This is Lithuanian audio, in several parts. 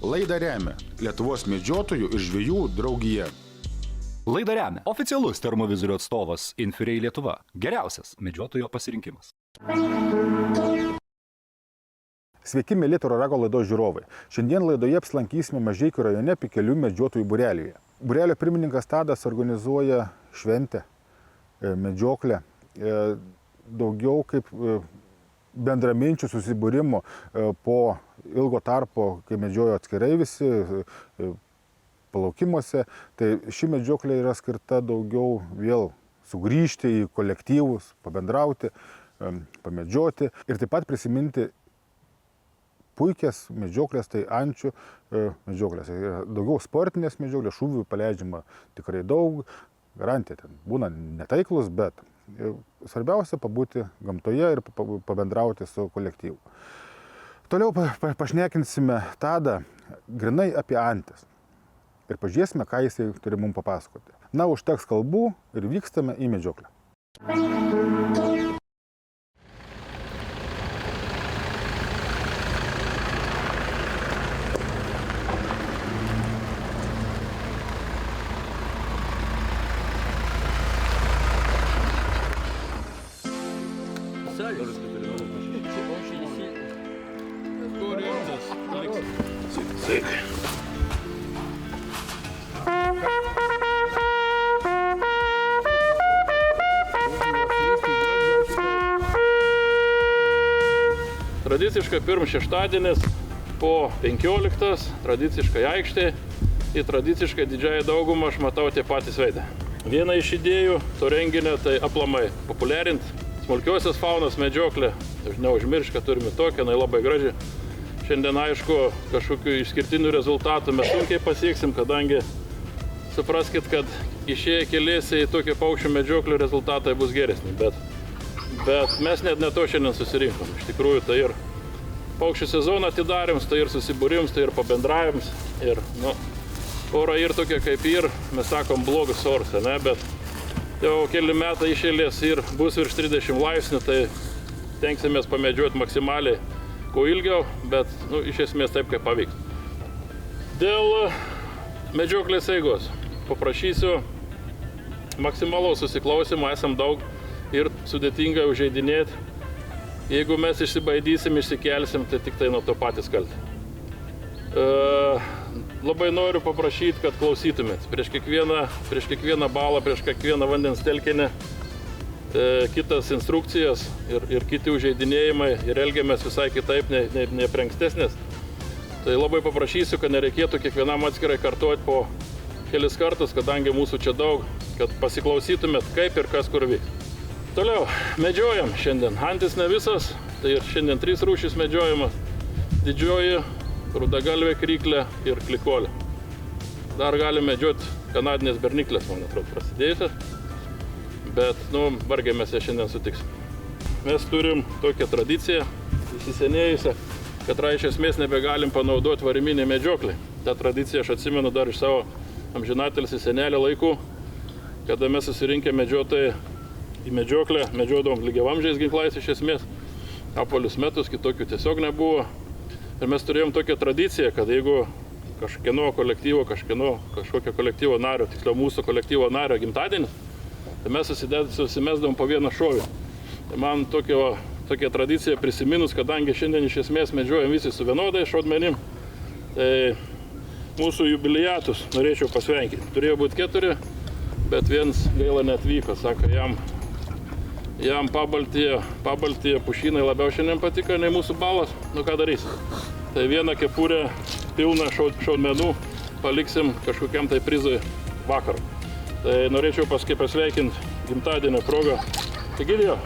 Laidą remia Lietuvos medžiotojų ir žvejų draugija. Laidą remia oficialus termovizorių atstovas Infirei Lietuva. Geriausias medžiotojo pasirinkimas. Sveiki, mėly Tauro rago laidos žiūrovai. Šiandien laidoje apsilankysime Mažeikių rajone Pikelių medžiotojų būrelyje. Būrelio pirmininkas Tadas organizuoja šventę, medžioklę, daugiau kaip bendraminčių susibūrimo po ilgo tarpo, kai medžiojo atskirai visi palaukimuose. Tai ši medžioklė yra skirta daugiau vėl sugrįžti į kolektyvus, pabendrauti, pamedžioti ir taip pat prisiminti puikias medžioklės, tai ančių medžioklės. Daugiau sportinės medžioklės, šūvių paleidžiama tikrai daug, garantija ten būna netaiklus, bet svarbiausia pabūti gamtoje ir pabendrauti su kolektyvu. Toliau pašnekinsime Tadą grinai apie antis ir pažiūrėsime, ką jisai turi mums papasakoti. Na, užteks kalbų ir vykstame į medžioklę. Tradiciškai pirmas šeštadienis po 15, tradiciškai aikštė, ir tradiciškai didžiąją daugumą aš matau tie patys veidai. Viena iš idėjų to renginio tai aplamai populiarinti smulkiosios faunos medžioklę. Neužmiršk, kad turime tokią, jinai labai graži. Šiandien aišku, kažkokių išskirtinių rezultatų mes sunkiai pasieksim, kadangi supraskit, kad išėję keliese į tokią paukščių medžioklę rezultatai bus geresni. Bet mes net ne to šiandien susirinkom. Iš tikrųjų, tai ir paukščių sezoną atidarėms, tai ir susibūrims, tai ir pabendravims. Ir, ora ir tokia kaip ir, mes sakom, blogas oras, ne? Bet jau keli metai išėlės ir bus virš 30 laipsnių, tai tenksimės pamedžiuoti maksimaliai kuo ilgiau, bet iš esmės taip, kaip pavyks. Dėl medžioklės eigos paprašysiu maksimalaus susiklausimo, esam daug ir sudėtinga užeidinėti. Jeigu mes išsibaidysim, išsikelsim, tai tik tai nuo to patys kalti. Labai noriu paprašyti, kad klausytumėt. Prieš kiekvieną balą, prieš kiekvieną vandens telkinį, kitas instrukcijas ir kiti užeidinėjimai ir elgiamės visai kitaip nei prie ankstesnės. Tai labai paprašysiu, kad nereikėtų kiekvienam atskirai kartuoti po kelis kartus, kadangi mūsų čia daug, kad pasiklausytumėt, kaip ir kas kur vyks. Toliau, medžiojam šiandien. Antis ne visas, tai ir šiandien 3 rūšys medžiojimas. Didžioji, rudagalvė kryklė ir klikolė. Dar galime medžioti kanadinės berniklės, man atrodo, prasidėjusias. Bet, vargiai mes ją šiandien sutiksim. Mes turim tokią tradiciją, įsisenėjusią, kad iš esmės nebegalim panaudoti variminį medžioklį. Ta tradicija aš atsimenu dar iš savo amžinatelį senelio laikų, kada mes susirinkę medžiotojai į medžioklę, medžiodavom lygiavamzdžiais ginklais iš esmės, apvalius metus, kitokių tiesiog nebuvo. Ir mes turėjom tokią tradiciją, kad jeigu kažkieno kolektyvo, kažkokio kolektyvo nario, tiksliau mūsų kolektyvo nario gimtadienis, tai mes susimesdavom po vieną šovį. Tai man tokia tradicija prisiminus, kadangi šiandien iš esmės medžiojam visi su vienodai šaudmenim, tai mūsų jubiliatus norėčiau pasveikinti. Turėjo būti 4, bet vienas gaila neatvyko, sako, jam pabaltyje pušynai labiau šiandien patiko nei mūsų balas, ką darysim. Tai vieną kepurę pilną šaudmenų paliksim kažkokiam tai prizui vakarą. Tai norėčiau pasveikinti gimtadienio progą. Egidijo.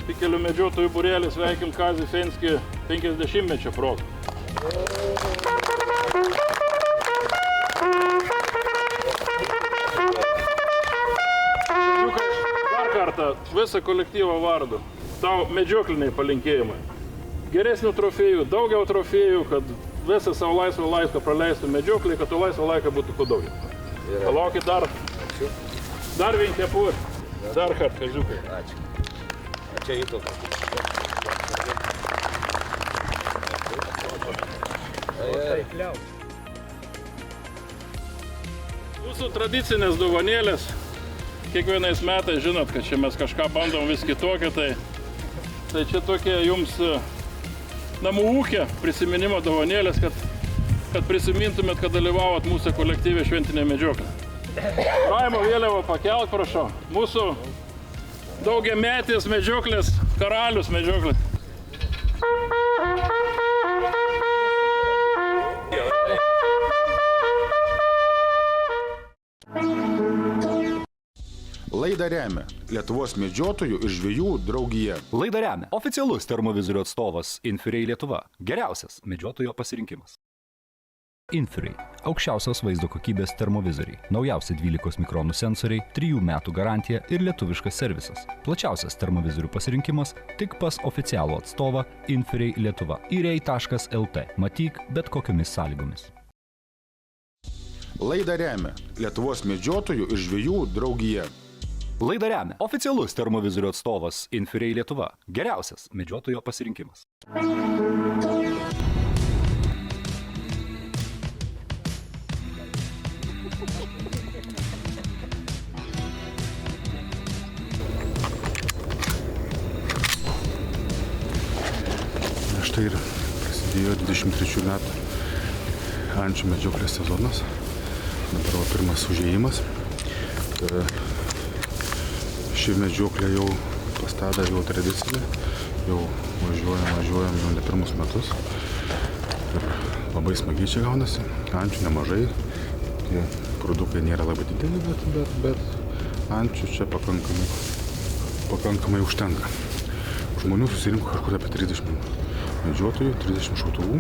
Pikelių medžiotojų būrelį sveikim Kazį Fenskį 50-mečio progą. Dar kartą visą kolektyvą vardu. tau medžiokliniai palinkėjimai. Geresnių trofėjų, daugiau trofėjų, kad visą savo laisvą laiką praleistų medžioklį, kad tų laisvą laiką būtų kuo daugiau. Palaukit dar. Dar vienkepur. Dar kartą, kažiukai. Ačiū. Ačiū įtauką. Mūsų tradicinės dovanėlės. Kiekvienais metais žinot, kad čia mes kažką bandom vis kitokį, tai čia tokie jums namų ūkio prisiminimo dovanėlės, kad prisimintumėt, kad dalyvavot mūsų kolektyvė šventinė medžioklė. Raimo vėliavą pakelt, prašau. Mūsų daugiametės medžioklės karalius medžioklė. Laidą remia Lietuvos medžiotojų ir žvejų draugija. Laidą remia oficialus termovizorių atstovas Infrei Lietuva. Geriausias medžiotojo pasirinkimas. Infrei – aukščiausios vaizdo kokybės termovizoriai, naujausi 12 mikronų sensoriai, 3 metų garantija ir lietuviškas servisas. Plačiausias termovizorių pasirinkimas tik pas oficialų atstovą Infrei Lietuva. irei.lt. Matyk bet kokiomis sąlygomis. Laidą remia Lietuvos medžiotojų ir žvejų draugija. Laidą remia oficialus termovizorių atstovas Infrei Lietuva. Geriausias medžiotojo pasirinkimas. Štai ir prasidėjo 23 metų ančių medžioklės sezonas. Dabar va pirmas užėjimas. Ši medžioklė jau pastada jau tradicinė. Jau važiuojam jau ne pirmus metus. Ir labai smagiai čia gaunasi. Ančių nemažai. Tie produktai nėra labai dideli, bet ančių čia pakankamai užtenka. Žmonių susirinko kažkur apie 30 medžiotojų, 30 šautuvų.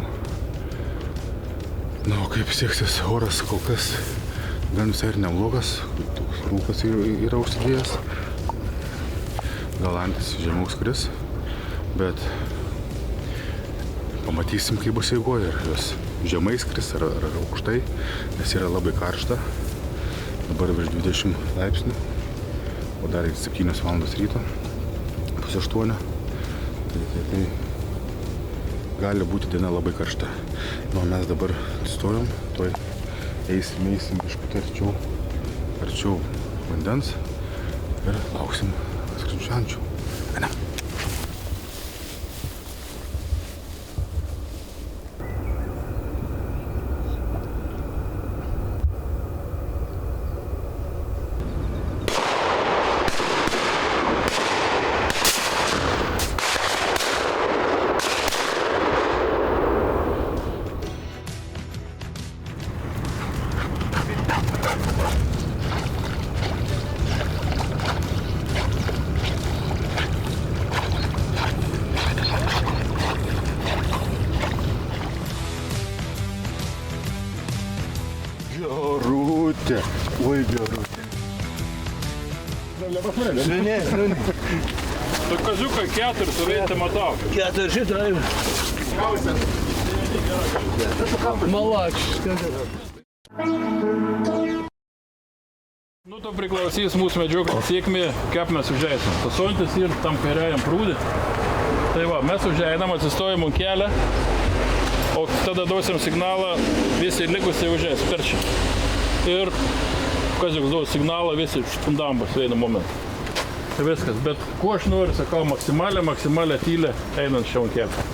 Na, o kaip sieksis oras, kol kas gan visai ir neblogas. Toks rūkas yra užsidėjęs. Gal antis žemiau skris, bet pamatysim, kaip bus eigoje. Ir jos žemai skris ar aukštai, nes yra labai karšta. Dabar virš 20 laipsnių, o dar 7 valandos ryto, pusė 8. Tai gali būti diena labai karšta. Nu, mes dabar atsistojom, tuoj eisim biškutį arčiau vandens ir lauksim skrenčių ančių. Einam. Gerutė, oi gerutė. Tu kaziukai 4 suveitė matau. 4 šitai. Malačius. Nu, to priklausys mūsų medžioklės sėkmė, kaip mes užeisim. Pasontis ir tam kairiajam prūdį. Tai va, mes užeinam, atsistojam ant kelią, o tada duosim signalą, visi likusiai užeis per čia. Ir kaziukas duos signalą, visi špundambas vieną momentą. Tai viskas, bet kuo aš noriu, sakau, maksimalią tylę einant šią kelią.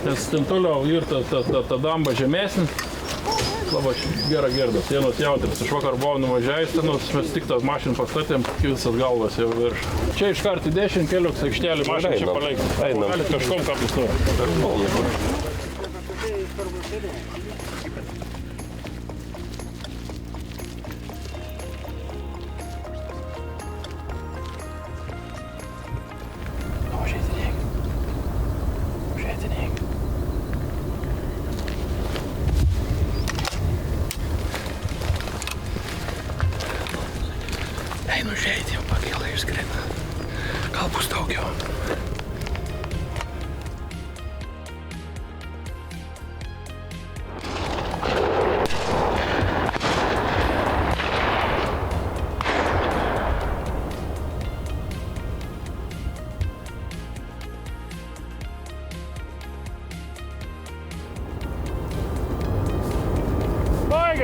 Nes ten toliau ir ta damba žemesnė. Labai gera gerdas, vienas jautris. Aš vakar buvau nuvažiavęs, mes tik tą mašiną pastatėm, visas galvas jau virš. Čia iškart į dešinę keliuks aikštelį mašiną čia paleikti. Galit kažkom ką nori. Einu žiūrėti, jau pakėlai išskrenda. Gal bus daugiau.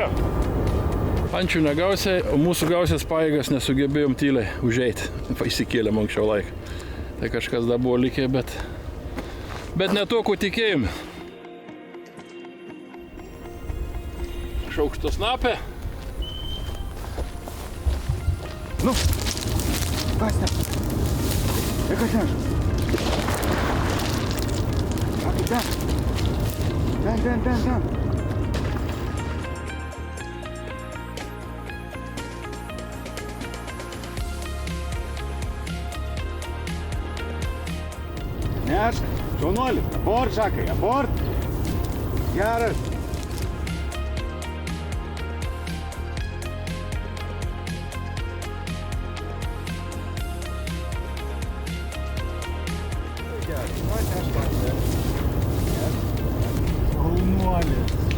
Atėjo. Ančių negausiai, o mūsų gausias pajėgas nesugebėjom tyliai užeiti. Įsikėlėm anksčiau laiką. Tai kažkas dar buvo likę, bet ne to, ko tikėjome. Šaukštos snapė. Nu, kas ne? Tai kas ne? Ten. Nešk, šaunuolis, abort, Žakai, abort. Geras.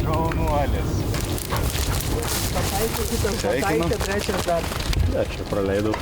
Šaunuolis. Pataikė trečią dar. Aš čia praleidau.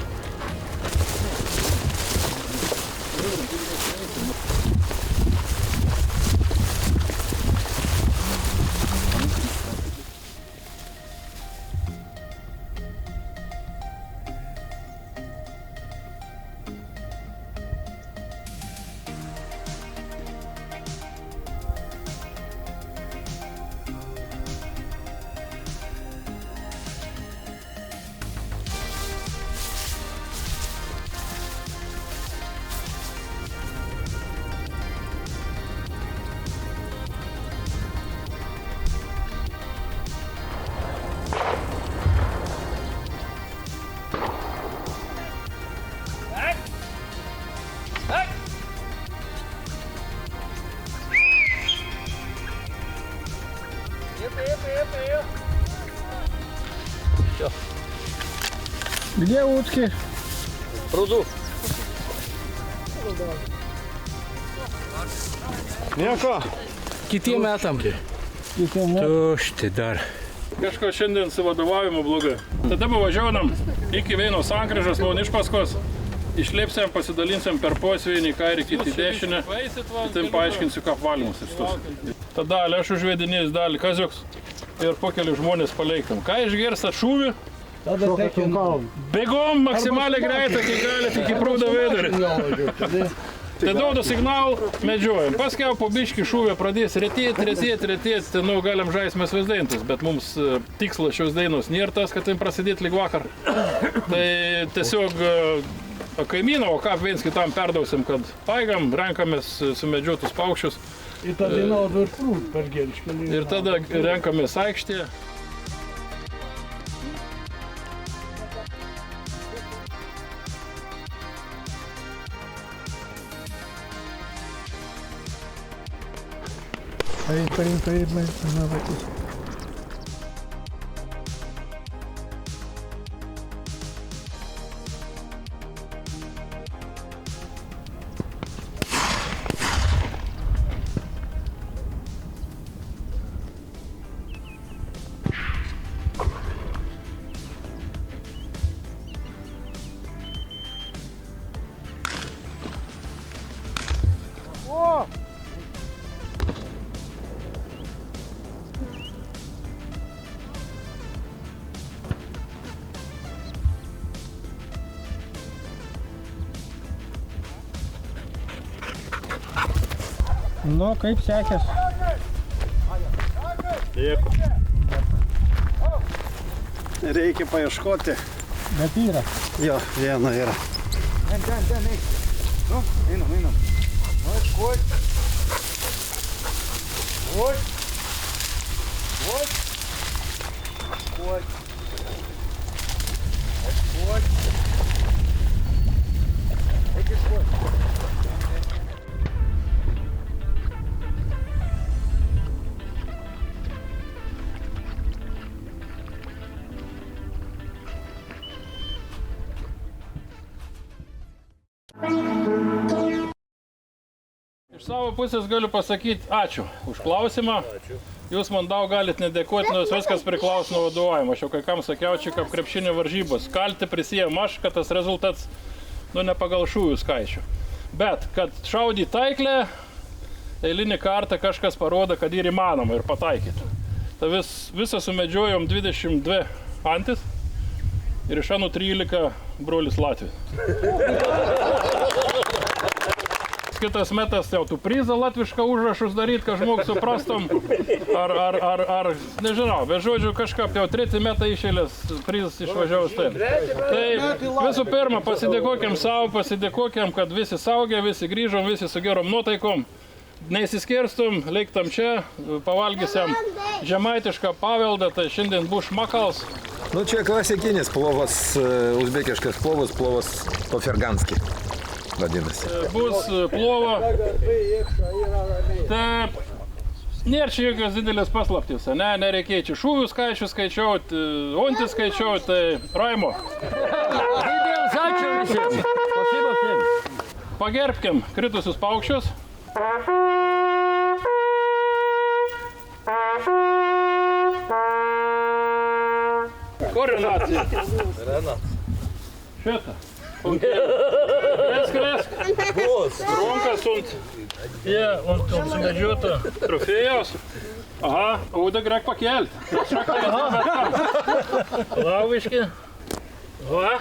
Где утки? Пруду. Nieko. Kitiem metam. Tušti dar. Kažko šiandien su vadovavimu blogai. Tada važiaunam iki Veino sankryžos, man iš paskos. Išlipsim, pasidalinsim per posvėjį, kairį, kitį dešinę. Tai paaiškinsiu, ką valymus išstos. Tada aš užvedinės dalį kaziuks ir po keli žmonės paleikam. Ką išgirsta šūvį? Tada tekim. Bėgom maksimaliai greitai, kai galite, iki prūdo vidurį. Tai duodu signalų, medžiojam. Paskiau po biškį šūvė pradės retėti. Tai galim žaisti mes vis daintus, bet mums tikslas šios dainos nėra tas, kad tai prasidėti lyg vakar. Tai tiesiog kaimyną, o ką viens kitam perdausim, kad paigam, renkamės sumedžiotus paukščius. Ir tada naudo ir prūt per Gelškelį. Ir tada renkamės aikštėje. Parim, na vaikus. Nu, kaip sekės? Reikia paieškoti. Bet yra. Jo, viena yra. Ten, eik. Nu, einam. Oi. Iš savo pusės galiu pasakyti ačiū už klausimą. Ačiū. Jūs man daug galit nedėkoti, nes viskas priklauso nuo vadovavimo. Aš jau kai kam sakiau, čia kaip krepšinio varžybos. Kalti prisijėm aš, kad tas rezultats ne pagal šūvių skaičių. Bet, kad šaudy taiklę, eilinį kartą kažkas parodo, kad ir įmanoma ir pataikyti. Tai visą sumedžiojom 22 antis ir iš anų 13 brolis Latvijos. Kitas metas jau tu prizą latvišką užrašus daryt, kad žmogus suprastum, ar nežinau, bet žodžiu kažką, jau 3 metai išėlės prizas išvažiavus taip. Tai visų pirma, pasidėkokim savo, pasidėkokim, kad visi saugė, visi grįžom, visi su gerom nuotaikom. Neįsiskerstum, leiktam čia, pavalgysiam žemaitišką paveldą, tai šiandien bus šmakals. Nu, čia klasikinis plovas, uzbekiškas plovas po-ferganski vadinasi. Bus plova. Taip. Nėra čia jokios didelės paslaptys, ne? Nereikia čia šūvių skaičių skaičiuoti, ontį skaičiuoti, tai Raimo. Didelis ačiū visiems. Spasibo visiems. Pagerbkim kritusius paukščius. Kur Renacija? Šitą. Kresk. Runkas und sumedžiota trofėjaus. Aha, Uda grek pakelti. Lauviški. Va,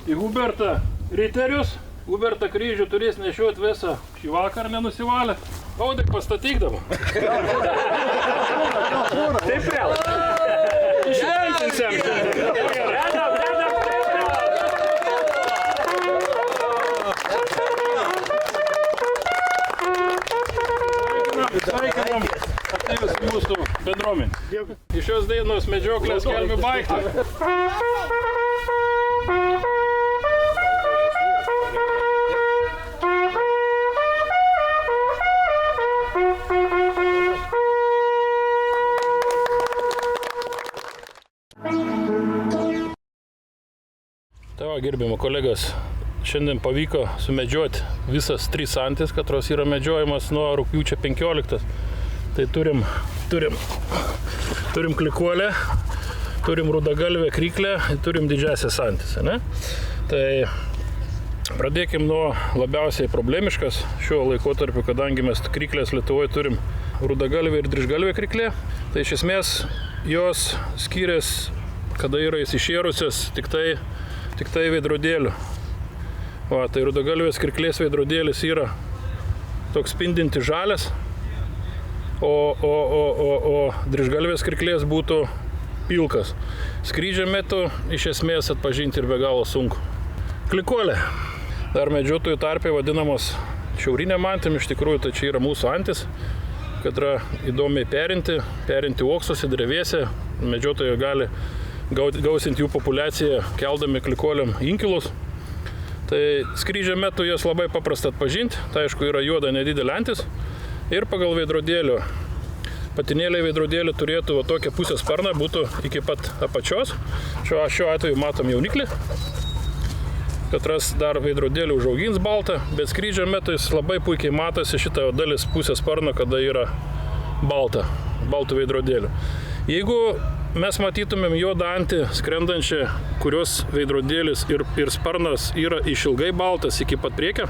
į Hubertą riterius. Hubertą kryžių turės nešiuoti visą šį vakar nenusivalę. Uda pastatykdavo. Taip vėl. Išveikinsiam. Sveikinam atėjus mūsų bendruomenę. Iš šios dainos medžioklės skelbiu baigtą. Tavo gerbimo kolegos, šiandien pavyko sumedžioti visas 3 antis, katros yra medžiojimas nuo rugpjūčio 15. Tai turim klikuolę, turim rudagalvę kryklę, turim didžiasias antis. Ne? Tai pradėkim nuo labiausiai problemiškas šiuo laikotarpiu, kadangi mes kryklės Lietuvoje turim rudagalvę ir dryžgalvę kryklę. Tai iš esmės jos skiriasi, kada yra įsišėrusios tik tai veidrodėlių. Va, tai rudagalvės kryklės veidrodėlis yra toks spindinti žalias, o dryžgalvės kryklės būtų pilkas. Skrydžio metu iš esmės atpažinti ir be galo sunku. Klikuolė. Dar medžiotojų tarpe vadinamos šiaurinėm antim, iš tikrųjų tai čia yra mūsų antis, kad yra įdomiai perinti uoksuose, drevėse. Medžiotojai gali gausinti jų populiaciją, keldami klikuoliam inkilus. Tai skrydžio metu jas labai paprasta atpažinti, tai aišku yra juoda nedidelė antis ir pagal veidrodėlio. Patinėliai veidrodėlį turėtų tokią pusę sparną, būtų iki pat apačios. Šiuo atveju matom jauniklį. Katras dar veidrodėlį užaugins baltą, bet skrydžio metu jis labai puikiai matosi šitą dalis pusę sparną, kada yra baltų veidrodėlių. Jeigu mes matytumėm juodą antį skrendančią, kurios veidrodėlis ir sparnas yra išilgai baltas iki pat priekio,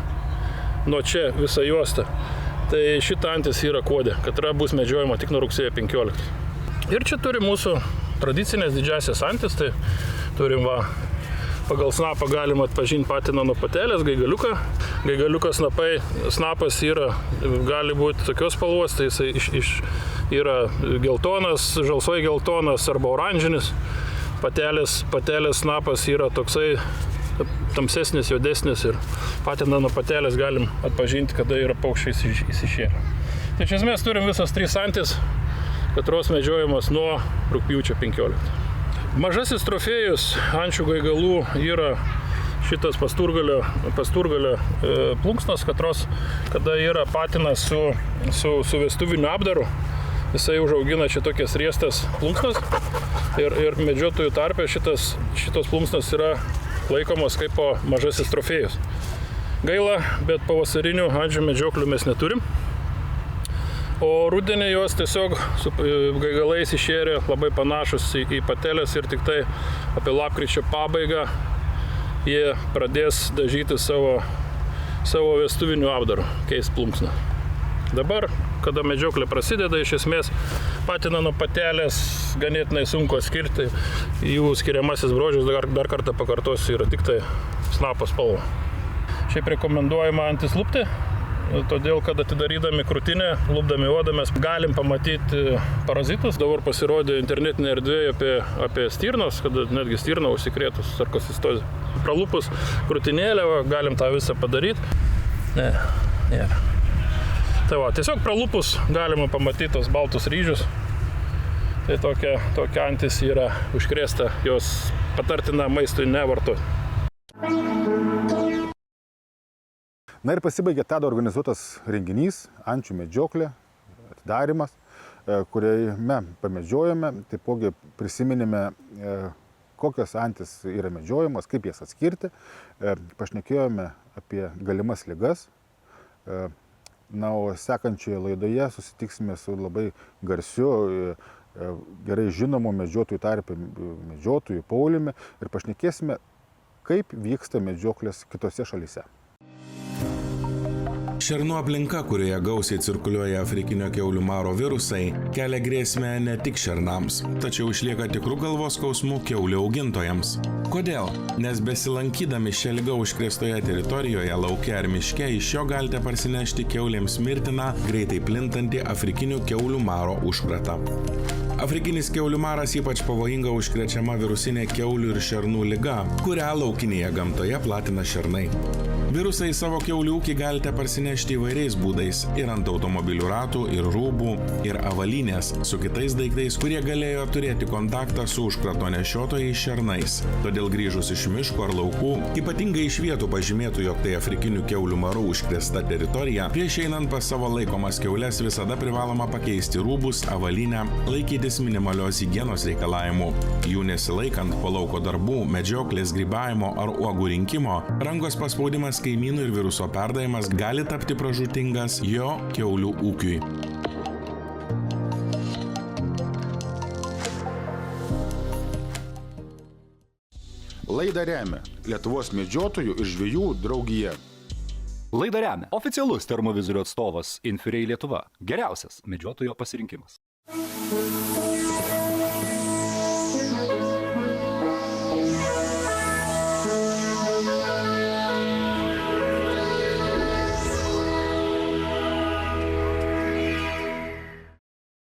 nuo čia visa juosta, tai šita antis yra kodė, katra bus medžiojama tik nuo rugsėjo 15. Ir čia turim mūsų tradicinės didžiasias antis, tai turim pagal snapą galima atpažinti patiną nuo patelės, gaigaliuką. Gaigaliuko snapas gali būti tokios spalvos, tai jisai yra geltonas, žalsvai geltonas arba oranžinis. Patelės snapas yra toksai tamsesnis, juodesnis ir patiną nuo patelės galim atpažinti, kada yra paukščiai įsišėrę. Tai iš esmės turim visas 3 antis, katros medžiojimas nuo rugpjūčio 15. Mažasis trofėjus ančių gaigalų yra šitas pasturgalio plunksnas, kada yra patinas su vestuviniu apdaru. Jisai užaugina čia tokias riestas plunksnas ir medžiotojų tarpe šitos plunksnas yra laikomos kaip mažasis trofėjus. Gaila, bet pavasarinių ančių medžioklių mes neturim. O rudenį jos tiesiog su gaigalais išėrė labai panašus į patelės ir tik tai apie lapkričio pabaigą jie pradės dažyti savo vestuvinių apdarų, keist plunksną. Dabar, kada medžioklė prasideda, iš esmės patiną nuo patelės ganėtinai sunku atskirti. Jų skiriamasis bruožas, dar kartą pakartosiu, yra tik tai snapo spalva. Šiaip rekomenduojama antislupti, todėl, kad atidarydami krūtinę, lupdami odą, mes galim pamatyti parazitus. Dabar pasirodė internetinė erdvė apie stirnas, kad netgi stirna užsikrėtus sarkocistozę. Pralupus krūtinėlę, galim tą visą padaryti. Nėra. Tai va, tiesiog pralupus galima pamatyti tos baltus ryžius. Tai tokia antis yra užkrėsta, jos patartina maistui nevartoti. Na ir pasibaigė Tado organizuotas renginys, ančių medžioklė, atidarimas, kuriame pamedžiojame, taipogi prisiminėme, kokios antis yra medžiojamos, kaip jas atskirti, pašnekėjome apie galimas ligas. Na, o sekančioje laidoje susitiksime su labai garsiu, gerai žinomu medžiotojų tarpe medžiotojų Pauliumi ir pašnekėsime, kaip vyksta medžioklės kitose šalyse. Šernų aplinka, kurioje gausiai cirkuliuoja afrikinio kiaulių maro virusai, kelia grėsmę ne tik šernams, tačiau išlieka tikrų galvos skausmų kiaulių augintojams. Kodėl? Nes besilankydami šią ligą užkrėstoje teritorijoje, lauke ar miške, iš jo galite parsinešti kiaulėms mirtiną, greitai plintantį afrikinio kiaulių maro užkratą. Afrikinis kiaulių maras ypač pavojinga užkrečiama virusinė kiaulių ir šernų liga, kurią laukinėje gamtoje platina šernai. Virusą į savo kiaulių ūkį galite parsinešti įvairiais būdais ir ant automobilių ratų, ir rūbų, ir avalynės, su kitais daiktais, kurie galėjo turėti kontaktą su užkrato nešiotojais šernais. Todėl grįžus iš miško ar laukų, ypatingai iš vietų pažymėtų, jog tai afrikinių kiaulių marų užkrėsta teritorija, prieš einant pas savo laikomas kiaules visada privaloma pakeisti rūbus, avalynę, laikytis minimalios higienos reikalavimų. Jų nesilaikant po lauko darbų, medžioklės, grybavimo ar uogų rinkimo, rankos paspaudimas kaimynų ir viruso perdavimas gali tapti pražūtingas jo kiaulių ūkiui. Laidą remia Lietuvos medžiotojų ir žvejų draugija. Laidą remia oficialus termovizorių atstovas Infrei Lietuva. Geriausias medžiotojo pasirinkimas.